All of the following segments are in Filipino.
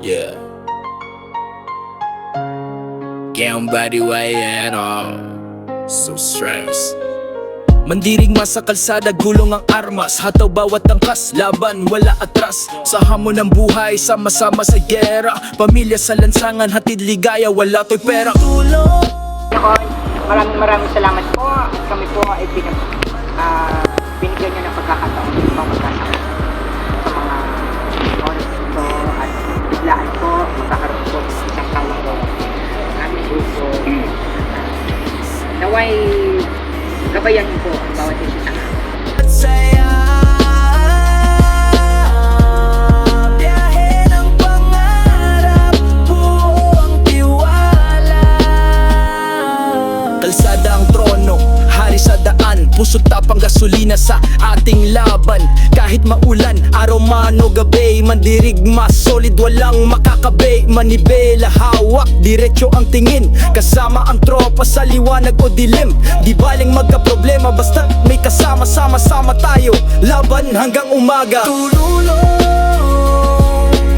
Yeah. Can't body way at all. So stressed. Mandirigma sa kalsada, gulong ang armas. Hataw bawat angkas, laban wala atras. Sa hamon ng buhay, sama-sama sa gera. Pamilya sa lansangan, hatid ligaya, wala to'y pera. Ako, maraming salamat po. Kami po ay binigyan nyo ng pagkakataon upang magkasama sa mga oras ito at biglaan po magkakaroon po ng isang tawag po aming grupo. Naway gabayan niyo po ang bawat isa. Biyahe ng pangarap, buong tiwala. Kalsada ang trono, hari sa daan, puso't tapang gasolina sa ating laban. Kahit maulan, araw man o gabi, mandirigma, solid walang makakabay. Manibela, hawak, diretso ang tingin, kasama ang tropa sa liwanag o dilim. Di baling magka-problema, basta may kasama, sama-sama tayo, laban hanggang umaga. Tululong,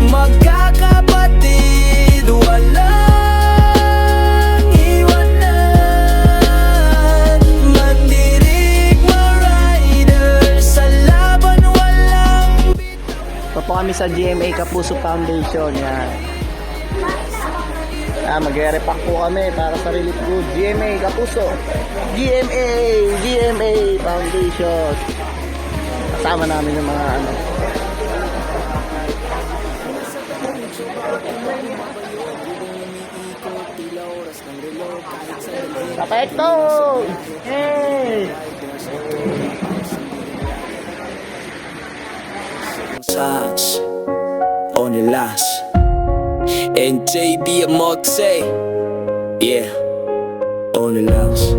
magkakapatid, walang iwanan. Mandirigma riders, sa laban walang Ito po kami sa Gma Kapuso Foundation. Yan. Magre-repack po kami para sa relief good. Gma Kapuso. Gma Foundation. Kasama namin yung mga ano. Kapekto! Hey! Shots on the last and JB Moxe, yeah, on the last.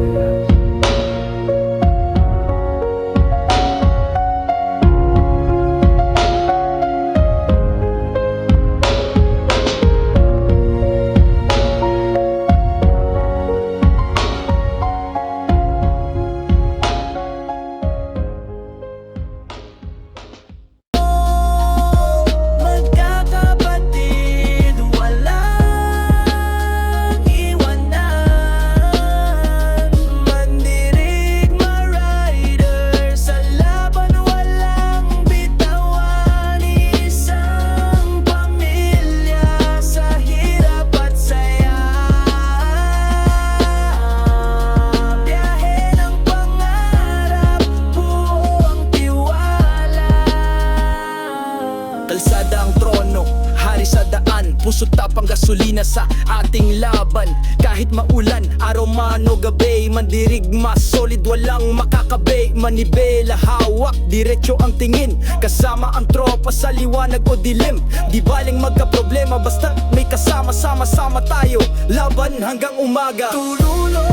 Kalsada ang trono, hari sa daan, puso't tapang gasolina sa ating laban. Kahit maulan, araw man o gabi, mandirigma, solid walang makakabay. Manibela, hawak, diretso ang tingin, kasama ang tropa sa liwanag o dilim. Di baling magka-problema, basta may kasama, sama-sama tayo, laban hanggang umaga. Tululong,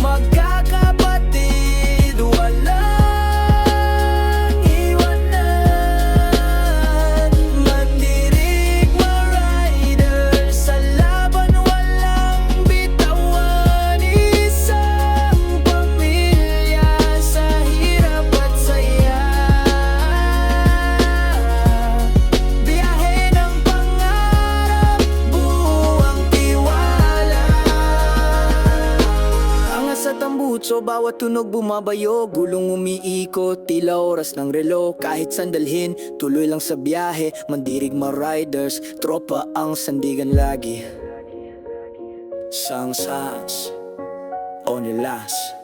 magkakapatid, walang so bawat tunog bumabayo, gulong umiikot, tila oras ng relo. Kahit sandalhin, tuloy lang sa biyahe. Mandirigma riders, tropa ang sandigan lagi. Sang shots on the last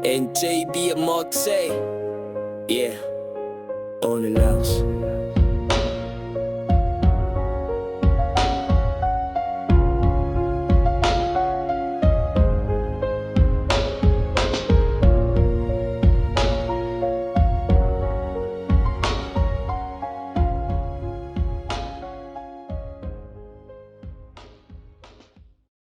and JB Moxe, yeah, on the last.